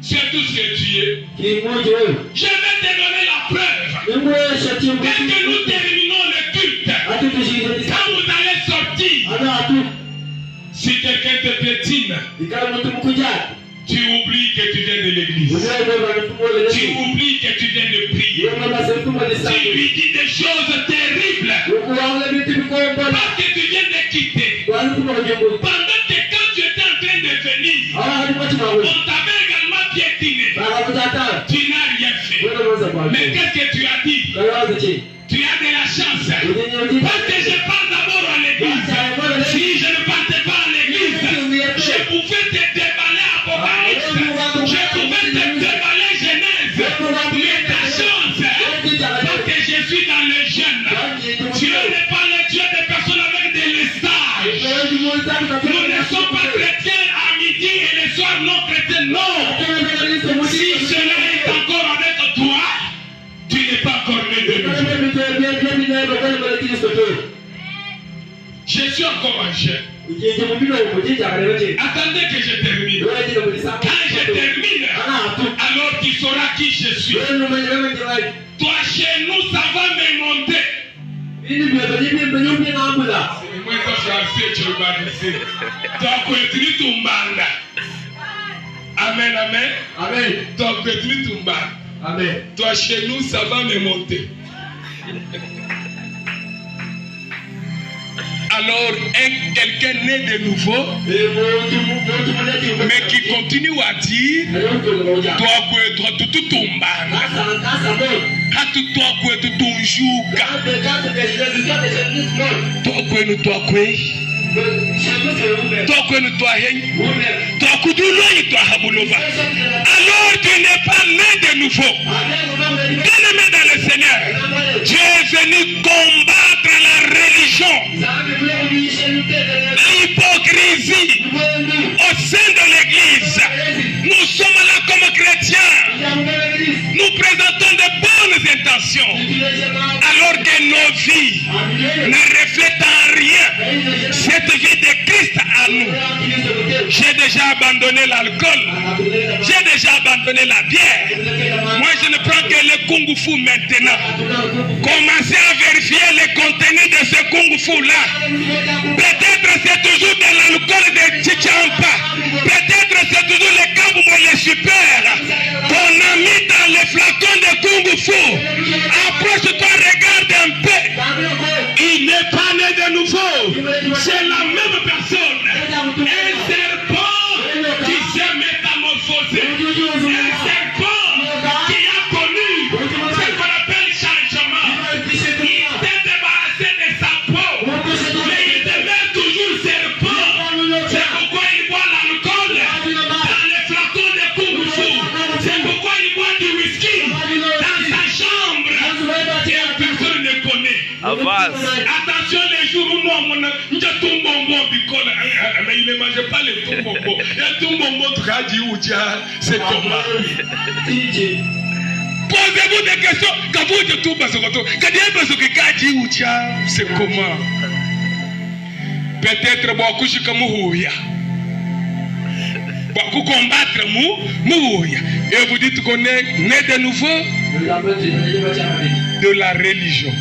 C'est tout ce que tu es. Je vais te donner la preuve. Dès que nous terminons le culte, quand vous allez sortir, si quelqu'un te piétine, tu oublies que tu viens de l'église. Tu oublies que tu viens de prier. Tu lui dis des choses terribles. Parce que tu viens de quitter. Pendant que quand tu étais en train de venir, on t'avait également piétiné. Tu n'as rien fait. Mais qu'est-ce que tu as dit? Tu as de la chance. Parce que je passe d'abord à l'église. Si je ne partais pas à l'église, je pouvais te déballer Apocalypse. Je pouvais te déballer Genèse. Mais ta chance, parce que je suis dans le jeûne. Dieu n'est pas le Dieu des personnes avec des lestages. Nous ne sommes pas chrétiens à midi et le soir non chrétiens. Non. Si cela est encore avec toi, tu n'es pas encore né de nouveau. Je suis encore en jeûne. Attendez que je termine. Quand je termine, alors tu sauras qui je suis. Toi chez nous, ça va me monter. Amen, amen. Amen. Amen. Toi chez nous, ça va me monter. Alors, quelqu'un né de nouveau, mais qui continue à dire, toi tu tout tombes. Hatu toi tu tunjuka. Toi alors tu n'es pas né de nouveau. Bien-aimé dans le Seigneur, Dieu est venu combattre la religion, l'hypocrisie au sein de l'église. Nous sommes là comme chrétiens. Nous présentons de bonnes intentions, alors que nos vies ne reflètent en rien cette vie de Christ à nous. J'ai déjà abandonné l'alcool. J'ai déjà abandonné la bière. Moi, je ne prends que le kung fu maintenant. Commencez à vérifier le contenu de ce kung fu là. Peut-être c'est toujours de l'alcool de Chichampa. Peut-être c'est toujours le câble ou le super qu'on a mis dans les flacons de kung fu. Approche-toi, regarde un peu. Il n'est pas né de nouveau. C'est la même personne. Un serpent qui s'est métamorphosé. Un serpent qui a connu ce qu'on appelle changement. Il s'est débarrassé de sa peau, mais il demeure toujours serpent. C'est pourquoi il boit l'alcool dans les flacons de kung fu. C'est pourquoi il boit du whisky dans sa chambre que personne ne connaît. Attention les jours où moi, il ne mangeait pas les tout-bonbons. Le tout-bonbon, c'est comment? Posez-vous des questions. Quand vous êtes tout c'est comment? Peut-être beaucoup de beaucoup combattre mouya. Et vous dites qu'on est né de nouveau de la religion,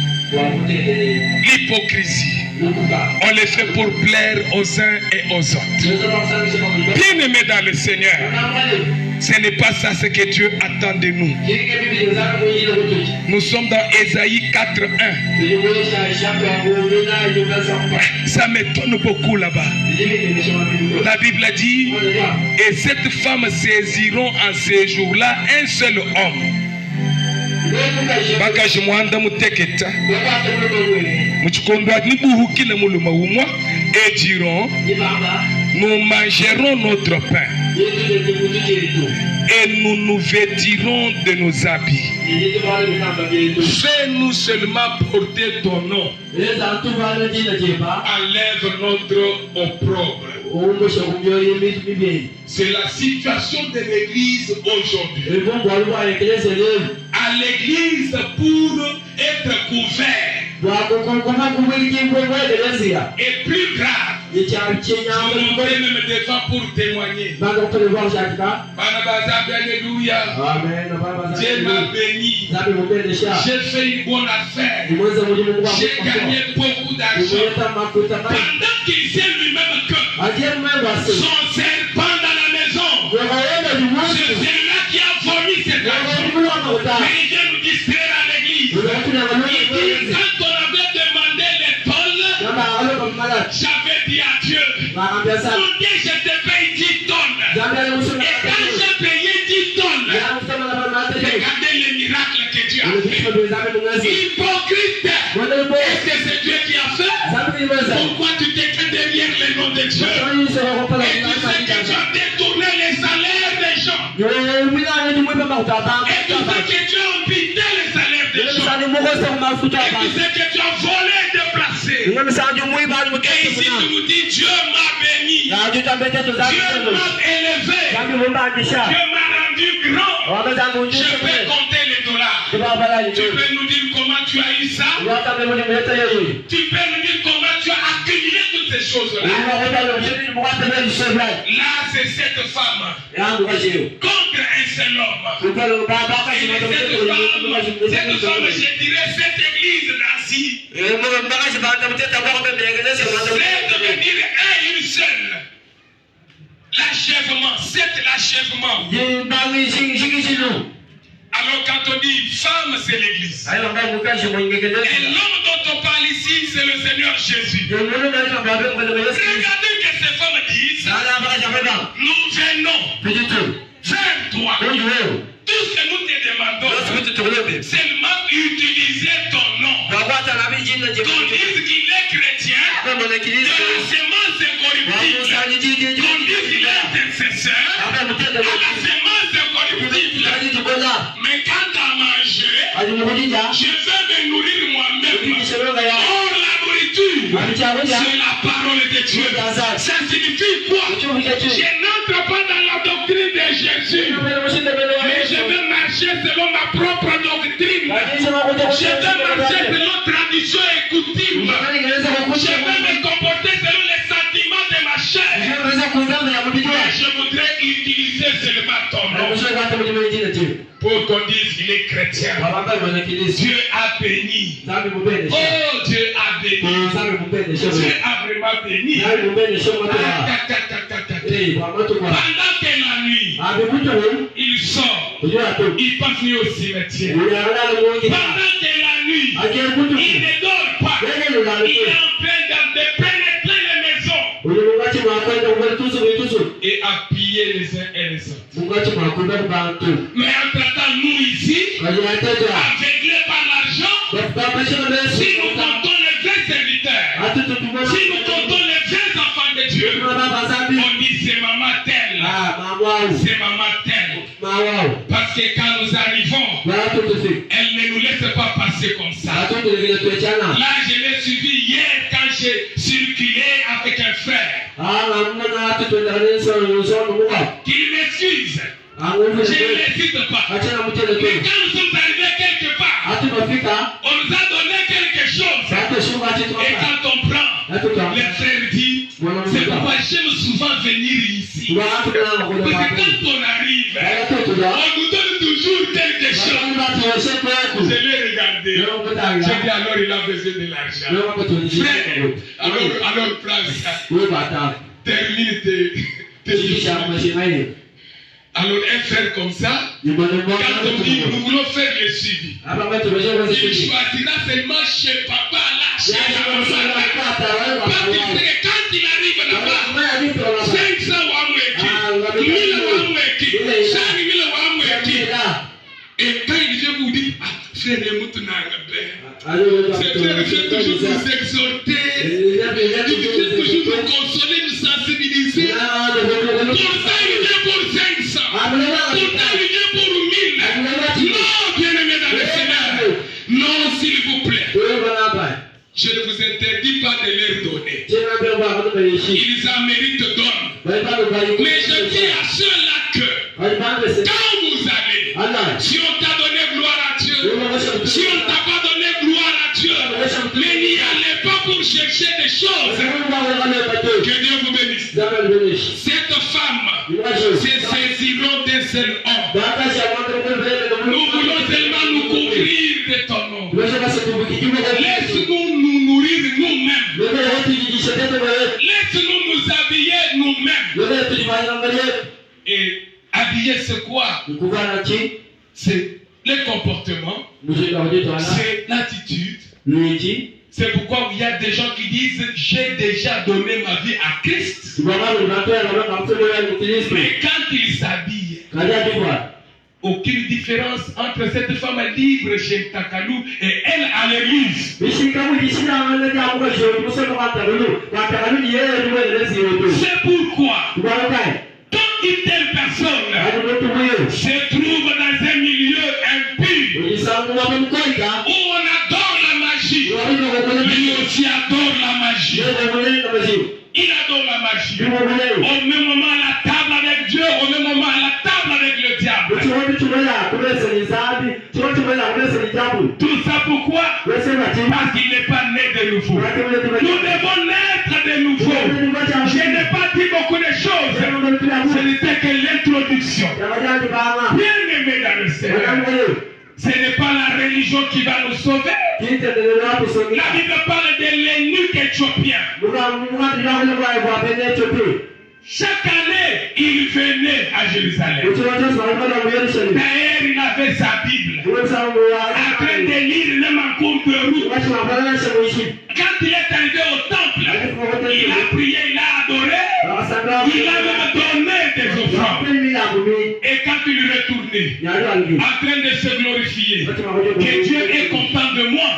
l'hypocrisie. On le fait pour plaire aux uns et aux autres. Bien aimé dans le Seigneur, ce n'est pas ça ce que Dieu attend de nous. Nous sommes dans Ésaïe 4:1. Ça m'étonne beaucoup là-bas. La Bible a dit, et cette femme saisiront en ces jours-là un seul homme. Bakajimwanda muteketa muchikondo nibuhukile muluma umwa et diront, nous mangerons notre pain et nous nous vêtirons de nos habits. Fais-nous seulement porter ton nom. Enlève notre opprobre. C'est la situation de l'église aujourd'hui. À l'église, pour être couvert, et plus grave, je montrais même devant pour témoigner. Alléluia. Dieu m'a béni. J'ai fait une bonne affaire. J'ai gagné beaucoup d'argent. Pendant qu'il sait lui-même que son serpent dans la maison, c'est celui-là qui a vomi cet argent. Mais il vient nous distraire à l'église. Il dit, quand on avait demandé l'épaule, j'avais dit à Dieu, mon Dieu, je te paye 10 tonnes. Et quand j'ai payé 10 tonnes, regardez les miracles que Dieu a fait. Hypocrite, est-ce que c'est Dieu qui a fait? Pourquoi tu te fais derrière le nom de Dieu? Et tu sais que tu as détourné les salaires des gens. Et tu sais que tu as embêté les salaires des gens. Et tu sais que tu as volé et déplacé. Et ici tu nous dis, Dieu m'a béni. Dieu m'a élevé. Dieu m'a rendu grand. Je peux compter les dollars. Tu peux nous dire comment tu as eu ça? Tu peux nous dire comment tu as accumulé toutes ces choses-là? Là, c'est cette femme contre un seul homme. Cette femme, je dirais, cette église d'Asie, c'est devenir une seule. L'achèvement, c'est l'achèvement. Alors quand on dit femme, c'est l'église. Et l'homme dont on parle ici, c'est le Seigneur Jésus. Regardez que ces femmes disent, nous venons vers toi. Tout ce que nous te demandons, seulement utiliser ton nom. Qu'on dise qu'il est chrétien, de la semence incorruptible. Qu'on dise qu'il est intercesseur, à la semence incorruptible. Mais quand à manger, je veux me nourrir moi-même. Or la nourriture, c'est la parole de Dieu. Ça signifie quoi? Je n'entre pas dans la doctrine de Jésus, mais je veux marcher selon ma propre doctrine. Je veux marcher selon tradition et coutume. Je veux me comporter selon les sentiments de ma chair. Mais je voudrais utiliser seulement ton nom pour qu'on dise qu'il est chrétien. Dieu a béni. Oh, Dieu a béni. Dieu a vraiment béni. Pendant que la nuit, il sort, il passe nuit au cimetière. Pendant que la nuit, il ne dort pas. Il est en train de pénétrer les maisons et à piller les uns et les autres. Mais entre-temps, nous ici, aveuglés par l'argent, si nous comptons les vrais serviteurs, si nous comptons les vrais enfants de Dieu, on dit c'est maman telle, c'est maman telle. Parce que quand nous arrivons, elle ne nous laisse pas passer comme ça. Là, je l'ai suivi hier quand j'ai circulé avec un frère. Qu'il m'excuse. Je ne l'incite pas. Mais quand nous sommes arrivés quelque part, on nous a donné quelque chose. Et quand on prend, le frère dit, c'est pourquoi j'aime souvent venir ici. Parce que quand on arrive, on nous donne toujours quelque chose. Je l'ai regardé. J'ai dit alors il a besoin de l'argent. Frère, alors place. Termine tes choses. Alors un frère comme ça, quand on dit nous voulons faire le suivi, il choisira seulement chez papa là, chez la maman. Parce que quand il arrive là-bas, 500 wamweki, 1000 wamweki, 5000 wamweki. Et quand il vient vous dire, ah, frère c'est frère vient toujours vous exhorter, il vient toujours vous consoler, nous sensibiliser. Pour ça, il vient Je ne vous interdis pas de leur donner. Ils en méritent donne. Mais je dis à ceux-là que quand vous allez, si on t'a donné gloire à Dieu, si on ne t'a pas donné gloire à Dieu, mais n'y allez pas pour chercher des choses. Que Dieu vous bénisse. Cette femme se saisiront d'un seul homme. Nous voulons seulement nous couvrir de ton nom. Laisse-nous nous nourrir nous-mêmes. Laisse-nous nous habiller nous-mêmes. Et habiller c'est quoi? C'est le comportement, c'est l'attitude. C'est pourquoi il y a des gens qui disent j'ai déjà donné ma vie à Christ. Mais quand ils s'habillent, aucune différence entre cette femme libre chez Takalou et elle à l'église. C'est pourquoi quand une telle personne se trouve dans un milieu impur où on adore la magie, lui aussi adore la magie. Il adore la magie. Au même moment à la table avec Dieu, au même moment à la table avec le diable. Tout ça pourquoi? Parce qu'il n'est pas né de nouveau. Nous devons naître de nouveau. Je n'ai pas dit beaucoup de choses. Ce n'était que l'introduction. Bien aimé dans le Seigneur. Ce n'est pas la religion qui va nous sauver. La Bible parle de l'eunuque éthiopien. Chaque année, il venait à Jérusalem. D'ailleurs, il avait sa Bible. En train de lire même en cours de route. Quand il est arrivé au temple, il a prié, il a adoré. Il a même donné des offrandes. Et quand il est retourné, en train de se glorifier, que Dieu est content de moi,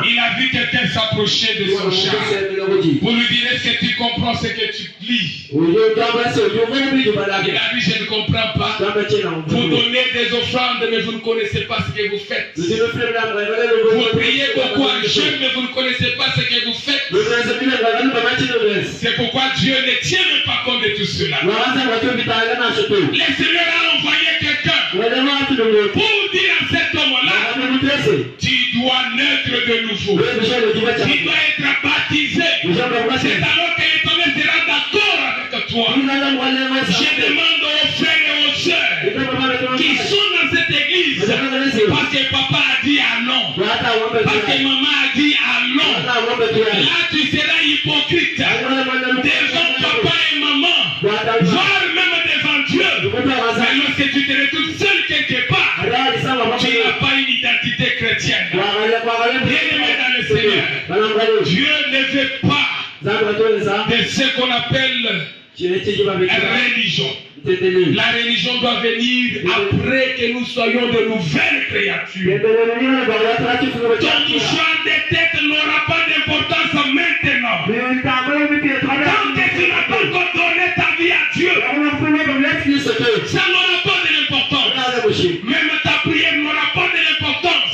il a vu quelqu'un s'approcher de son char. Pour lui dire, est-ce que tu comprends ce que tu lis? Il a dit, je ne comprends pas. Vous donnez des offrandes, mais vous ne connaissez pas ce que vous faites. Vous priez beaucoup en jeûne, mais vous ne connaissez pas ce que vous faites. C'est pourquoi Dieu ne tient même pas compte de tout cela. Le Seigneur a envoyé quelqu'un pour dire à cet homme-là, tu dois naître de nouveau. Tu dois être baptisé. C'est alors que l'Éternel sera d'accord avec toi. Je demande aux frères et aux sœurs qui sont dans cette église, parce que papa a dit ah non, parce que maman a dit ah non. Là tu seras hypocrite devant papa et maman, voire même devant Dieu. Mais lorsque tu te retrouves seul quelque part, tu n'as pas une identité chrétienne. Bien-aimé dans le Seigneur, Dieu ne veut pas de ce qu'on appelle religion. La religion doit venir après que nous soyons de nouvelles créatures. Ton mouchoir de tête n'aura pas d'importance maintenant. Tant que tu n'as pas encore donné ta vie à Dieu, ça n'aura pas de l'importance. Même ta prière n'aura pas de l'importance.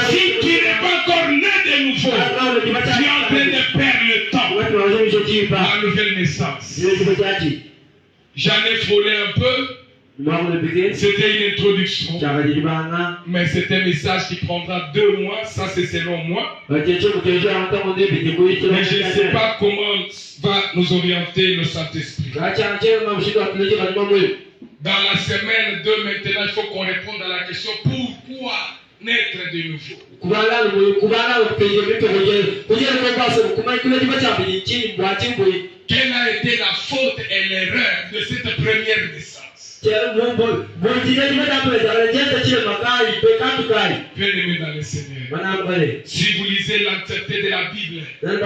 Si tu n'es pas encore né de nouveau, tu es en train de perdre le temps. La nouvelle naissance. J'en ai frôlé un peu. C'était une introduction. Mais c'est un message qui prendra 2 mois. Ça, c'est selon moi. Mais je ne sais pas comment va nous orienter le Saint-Esprit. Dans la semaine 2, maintenant, il faut qu'on réponde à la question pourquoi naître de nouveau. Quelle a été la faute et l'erreur de cette première naissance? Bien-aimé dans le Seigneur, si vous lisez l'entièreté de la Bible, on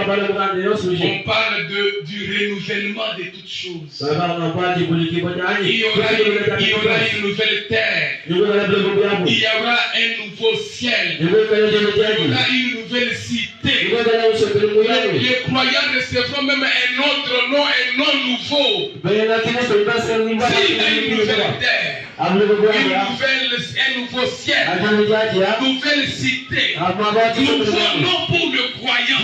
parle du renouvellement de toutes choses. Il y aura une nouvelle terre. Il y aura un nouveau ciel. Il y aura une nouvelle cité. Les croyants recevront même un autre nom, un nom nouveau. S'il y a une nouvelle terre, un nouveau ciel, une nouvelle cité, nouveau nom pour le croyant.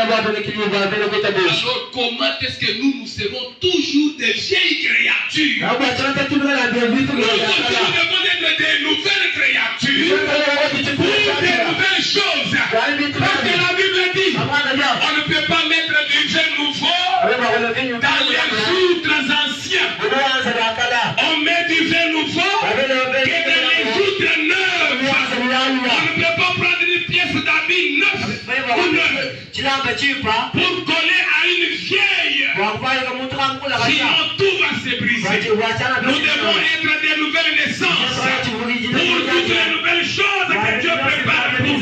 Alors comment est-ce que nous serons toujours des vieilles créatures? Nous devons être des nouvelles créatures pour des nouvelles choses. Parce que la Bible dit, on ne peut pas mettre du vin nouveau dans les outres anciens. On met du vin nouveau que dans les outres neuves. On ne peut pas prendre une pièce d'habit neuf pour coller à une vieille. Sinon tout va se briser. Nous devons être des nouvelles naissances pour toutes les nouvelles choses que Dieu prépare pour nous.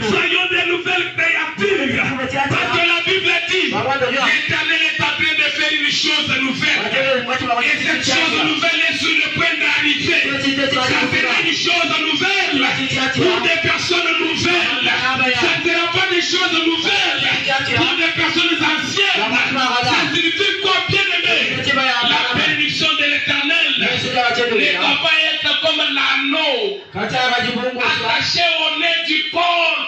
Soyons des nouvelles créatures. Parce que la Bible dit, l'Éternel est en train de faire une chose nouvelle. Et cette chose nouvelle est sur le point d'arriver. Ça sera une chose nouvelle pour des personnes nouvelles. Ça ne sera pas des choses nouvelles pour des personnes anciennes. Ça signifie quoi, bien aimé? La bénédiction de l'Éternel ne doit pas être comme l'anneau attaché au nez du porc.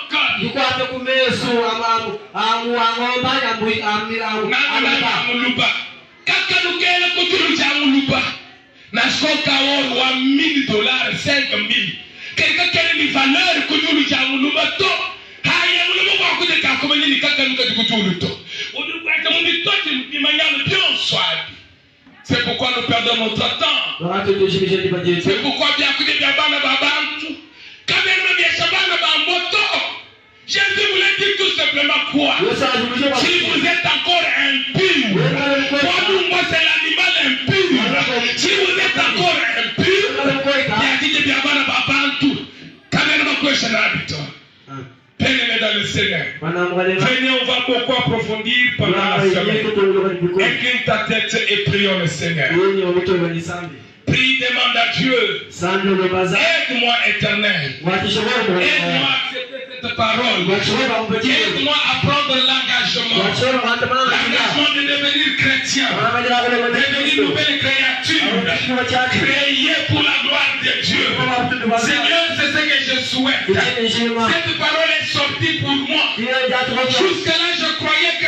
Kaka nukele kutulu cha muluba na skoka oro wa $1000 5,000 kelika kele ni valeur kutulu cha muluba to haya muluba kwa kude ka kuma nini kaka nuka kutulu to oduko ata mundi tote mimanyalo bien swadi. C'est pourquoi nous perdons notre temps. C'est pourquoi bien kude bya bana babantu kabena bya shabana ba moto. Jésus voulait dire tout simplement quoi? Si vous êtes encore impur, pour nous, moi c'est l'animal impur. Si vous êtes encore impur, il y a dit que bien avant Babantu, quand même on question l'habitant. Venez dans le Seigneur. Venez, on va beaucoup approfondir pendant la semaine. Incline ta tête et prions le Seigneur. Prie, demande à Dieu. Aide-moi, Éternel. Aide-moi à accepter cette parole. Aide-moi à prendre l'engagement. L'engagement de devenir chrétien. Devenir nouvelle créature. Créée pour la gloire de Dieu. Seigneur, c'est ce que je souhaite. Cette parole est sortie pour moi. Jusque-là, je croyais que